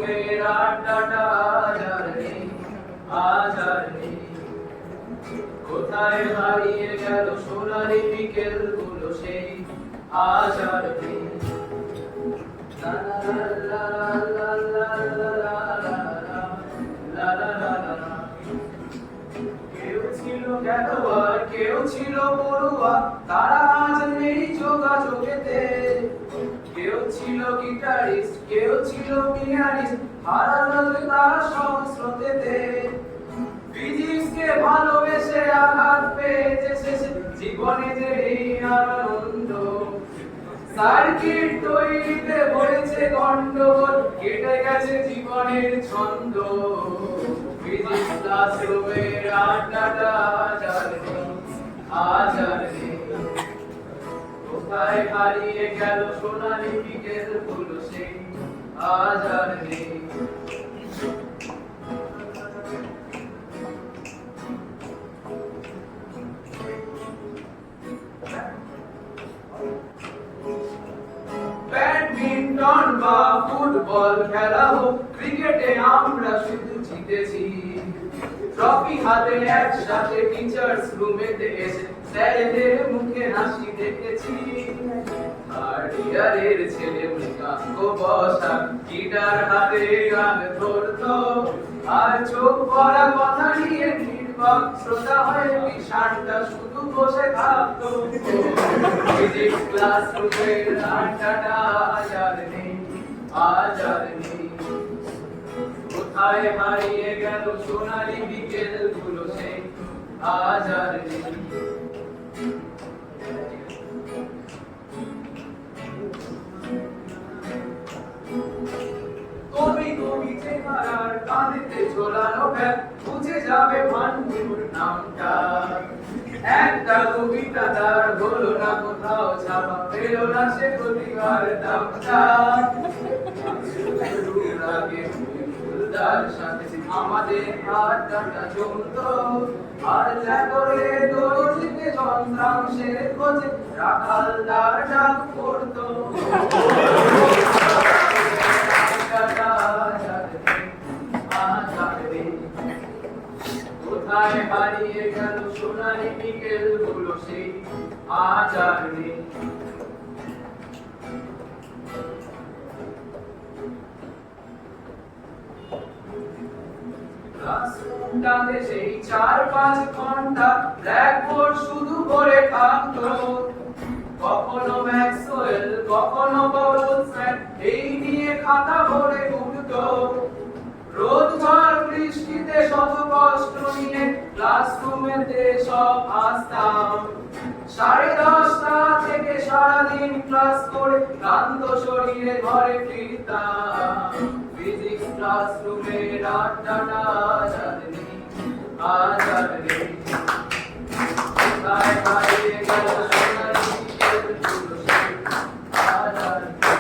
ক্লাসরুমের আড্ডাটা আজ আর নেই। কোথায় হারিয়ে গেল সোনালি বিকেল গুলো সেই আজ আর নেই। লা লা লা লা লা লা লা লা লা লা লা। কেউ ছিল খেলোয়াড়, কেউ ছিল পড়ুয়া, তারা আজ নেই যোগাযোগেতে। কেউ ছিল গিটারিস্ট, কেউ ছিল পিয়ানিস্ট, হারালো তারা সংস্রোতেতে। ফিজিক্সকে ভালোবেসে আঘাত পেয়েছে শেষে জীবনে যে এই আনন্দ। সার্কিট তৈরিতে হয়েছে গন্ডগোল, কেটে গেছে জীবনের ছন্দ। ফিজিক্স ক্লাসরুমের আড্ডাটা আজ আর নেই, আজ আর নেই। কোথায় হারিয়ে গেল সোনালি বিকেল গুলো সেই আজ আর নেই। ব্যাডমিন্টন বা ফুটবল খেলা হোক, ক্রিকেটে আমরা শুধু জিতেছি। ট্রফি হাতে একসাথে টিচার্স রুমেতে এসে স্যারেদের মুখে হাসি দেখেছি। থার্ড ইয়ারের ছেলে মৃগাঙ্ক বসা গিটার হাতে গান ধরতো, আর চোখ পড়া কথা নিয়ে নির্বাক শ্রোতা হয়ে বিষাণটা শুধু বসে থাকতো। ফিজিক্স ক্লাসরুমের আড্ডাটা আজ আর নেই, আজ আর নেই। কোথায় হারিয়ে গেল সোনালি বিকেল গুলো সেই আজ আর নেই। কবি কবি চেহারার কাঁধেতে ঝোলানো ব্যাগ, বুঝে যাবে ভান্ডুর নামটা। একটা কবিতা তার হলো না কোথাও ছাপা, পেলো না সে প্রতিভার দামটা। শুরুর আগে ফুলদার সাথে আমাদের আড্ডাটা জমতো, আর করে দৌড়িতে যন্ত্রাংশের খোঁজে রাখালদার ডাক পড়তো। কোথায় হারিয়ে গেল সোনালি বিকেল গুলো সেই আজ আর নেই। ক্লাসরুমটাতে সেই 4-5 ঘন্টা ব্ল্যাকবোর্ড শুধু করে থাকতো। কখনো ম্যাক্সওয়েল, কখনো বলসম্যান, এই নিয়ে খাতা ভরে উঠতো। রোদ ঝড় বৃষ্টিতে শত কষ্ট নিয়ে ক্লাসরুমেতে সব আসতাম। 10:30 থেকে সারাদিন ক্লাস করে ক্লান্ত শরীরে ঘরে ফিরতাম। ফিজিক্স ক্লাসরুমের আড্ডাটা আজ আর নেই, আজ আর নেই। কোথায় হারিয়ে গেল সোনালি বিকেল গুলো সেই আজ আর নেই।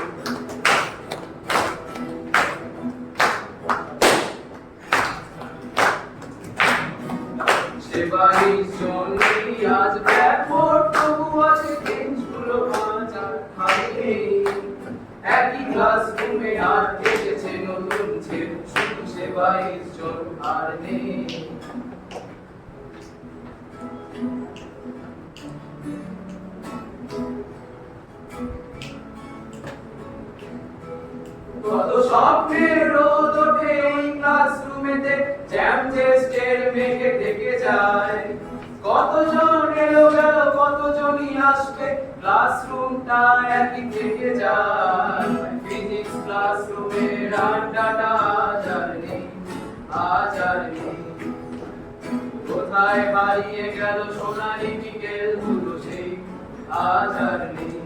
সেবারই জন্যই আজ ব্ল্যাকবোর্ড, তবু আছে বেঞ্চগুলো ভাঁজা খালি। একই ক্লাসরুমে আর এসেছে নতুন ছেলে, শুধু সেবারই জন আর নেই। কত স্বপ্নের রোদ ওঠে এই ক্লাসরুমেতে, জ্যাম চেস্টের মেঘে থেকে যায়। কতজন এলো গেল, কতজনই আসবে, ক্লাসরুমটা একই থেকে যায়। ফিজিক্স ক্লাসরুমের আড্ডাটা আজ আর নেই, আজ আর নেই। কোথায় হারিয়ে গেল সোনালি বিকেল গুলো সেই আজ আর নেই।